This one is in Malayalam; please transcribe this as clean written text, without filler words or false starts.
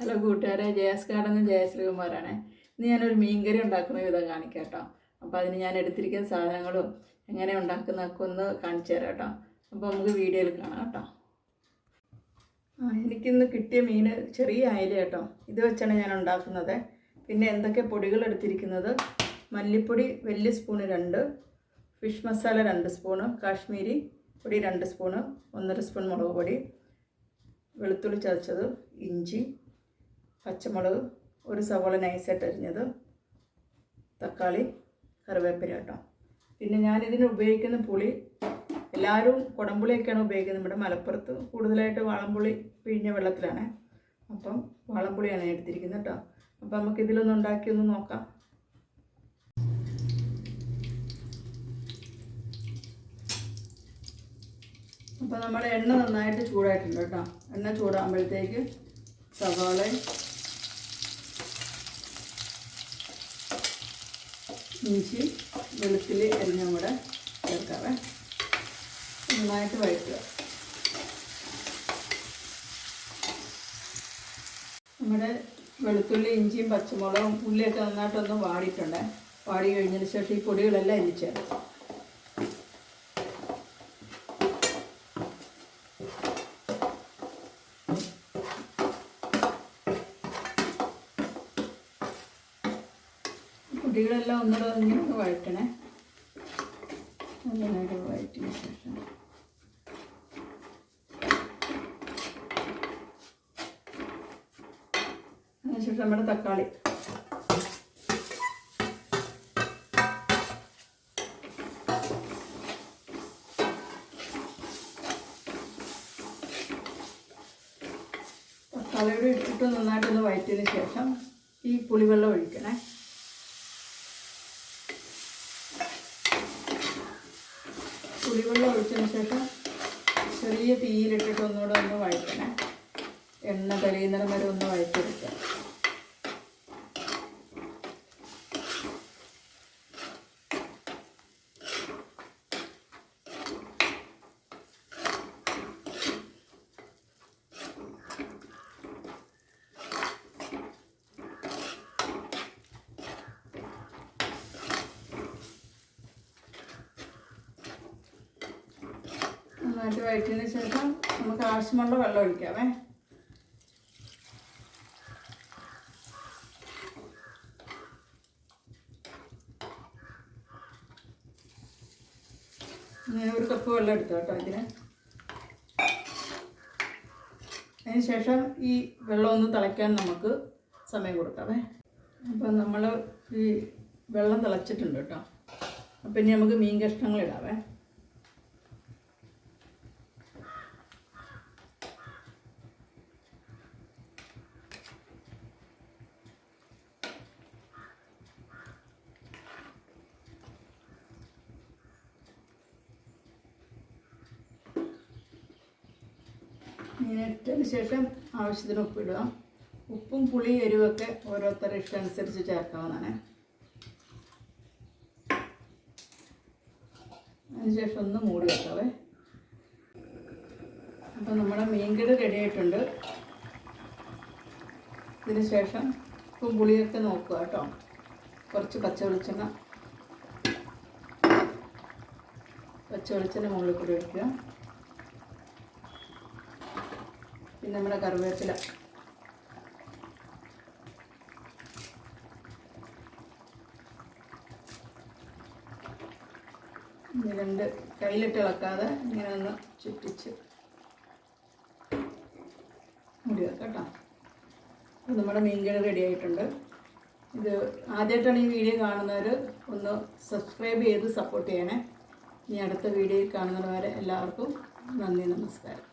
ഹലോ കൂട്ടുകാരെ, ജയസ് ഗാർഡൻ ജയശ്രീകുമാറാണ്. ഇന്ന് ഞാനൊരു മീൻകറി ഉണ്ടാക്കുന്ന വിധം കാണിക്കാം കേട്ടോ. അപ്പോൾ അതിന് ഞാൻ എടുത്തിരിക്കുന്ന സാധനങ്ങളും എങ്ങനെ ഉണ്ടാക്കുന്നതൊക്കെ ഒന്ന് കാണിച്ചു തരാം കേട്ടോ. അപ്പോൾ നമുക്ക് വീഡിയോയിൽ കാണാം കേട്ടോ. എനിക്കിന്ന് കിട്ടിയ മീൻ ചെറിയ അയല കേട്ടോ. ഇത് വെച്ചാണ് ഞാൻ ഉണ്ടാക്കുന്നത്. പിന്നെ എന്തൊക്കെ പൊടികൾ എടുത്തിരിക്കുന്നത്: മല്ലിപ്പൊടി വലിയ spoon 2, fish masala 2 spoon, Kashmiri പൊടി 2 സ്പൂണ്, 1.5 സ്പൂൺ മുളക് പൊടി, വെളുത്തുള്ളി ചതച്ചത്, ഇഞ്ചി, പച്ചമുളക്, ഒരു സവോള നൈസായിട്ട് അരിഞ്ഞത്, തക്കാളി, കറിവേപ്പില കേട്ടോ. പിന്നെ ഞാനിതിന് ഉപയോഗിക്കുന്ന പുളി എല്ലാവരും കുടംപുളിയൊക്കെയാണ് ഉപയോഗിക്കുന്നത്. നമ്മുടെ മലപ്പുറത്ത് കൂടുതലായിട്ട് വാളംപുളി പിഴിഞ്ഞ വെള്ളത്തിലാണ്. അപ്പം വാളംപുളിയാണ് എടുത്തിരിക്കുന്നത് കേട്ടോ. അപ്പം നമുക്കിതിലൊന്ന് ഉണ്ടാക്കിയൊന്ന് നോക്കാം. അപ്പോൾ നമ്മുടെ എണ്ണ നന്നായിട്ട് ചൂടായിട്ടുണ്ട് കേട്ടോ. എണ്ണ ചൂടാകുമ്പോഴത്തേക്ക് സവാള, ഇഞ്ചി, വെളുത്തുള്ളി അരിഞ്ഞ കൂടെ ചേർക്കാവേ. നന്നായിട്ട് വഴറ്റുക. നമ്മുടെ വെളുത്തുള്ളി, ഇഞ്ചിയും, പച്ചമുളകും, ഉള്ളിയൊക്കെ നന്നായിട്ടൊന്ന് വാടിയിട്ടുണ്ട്. വാടി കഴിഞ്ഞതിന് ശേഷം ഈ പൊടികളെല്ലാം അരിഞ്ഞ് ചേർക്കും. പൊടികളെല്ലാം ഒന്നുകൂടെ ഇങ്ങനെ വഴറ്റണേ. നന്നായിട്ട് വഴറ്റിയ ശേഷം അതിനുശേഷം നമ്മുടെ തക്കാളി തക്കാളിയോട് ഇട്ടിട്ട് നന്നായിട്ടൊന്ന് വഴറ്റിയതിന് ശേഷം ഈ പുളിവെള്ളം ഒഴിക്കണേ. പുളിവെള്ളം ഒഴിച്ചതിന് ശേഷം ചെറിയ തീയിലിട്ടിട്ട് ഒന്നുകൂടെ ഒന്ന് വഴറ്റണേ. എണ്ണ തെളിയുന്നിടം വരെ ഒന്ന് വഴറ്റിയെടുക്കുക. നന്നായിട്ട് വഴറ്റിയതിന് ശേഷം നമുക്ക് ആവശ്യമുള്ള വെള്ളം ഒഴിക്കാവേ. ഞാൻ 1 കപ്പ് വെള്ളം എടുത്തു കേട്ടോ ഇതിന്. അതിന് ശേഷം ഈ വെള്ളം ഒന്ന് തിളയ്ക്കാൻ നമുക്ക് സമയം കൊടുക്കാവേ. അപ്പം നമ്മൾ ഈ വെള്ളം തിളച്ചിട്ടുണ്ട് കേട്ടോ. അപ്പം ഇനി നമുക്ക് മീൻ കഷ്ണങ്ങൾ ഇടാവേ. മീൻ ഇട്ടതിന് ശേഷം ആവശ്യത്തിന് ഉപ്പിടുക. ഉപ്പും പുളി എരിവൊക്കെ ഓരോരുത്തരുടെ ഇഷ്ടമനുസരിച്ച് ചേർക്കാവുന്നതാണ്. അതിനുശേഷം ഒന്ന് മൂടി വെക്കാവേ. അപ്പം നമ്മുടെ മീൻകറി റെഡി ആയിട്ടുണ്ട്. ഇതിന് ശേഷം ഉപ്പും പുളിയൊക്കെ നോക്കുക കേട്ടോ. കുറച്ച് പച്ച വെളിച്ചെണ്ണ മുകളിൽ കൂടി ഒഴിക്കുക. പിന്നെ നമ്മുടെ കറിവേപ്പില, രണ്ട് കയ്യിലിട്ട് ഇളക്കാതെ ഇങ്ങനെ ഒന്ന് ചുറ്റിച്ച് മൂടി വെക്കാം കേട്ടോ. അപ്പോൾ നമ്മുടെ മീൻകറി റെഡി ആയിട്ടുണ്ട്. ഇത് ആദ്യമായിട്ടാണ് ഈ വീഡിയോ കാണുന്നവർ ഒന്ന് സബ്സ്ക്രൈബ് ചെയ്ത് സപ്പോർട്ട് ചെയ്യണേ. ഇനി അടുത്ത വീഡിയോയിൽ കാണുന്നത് വരെ എല്ലാവർക്കും നന്ദി, നമസ്കാരം.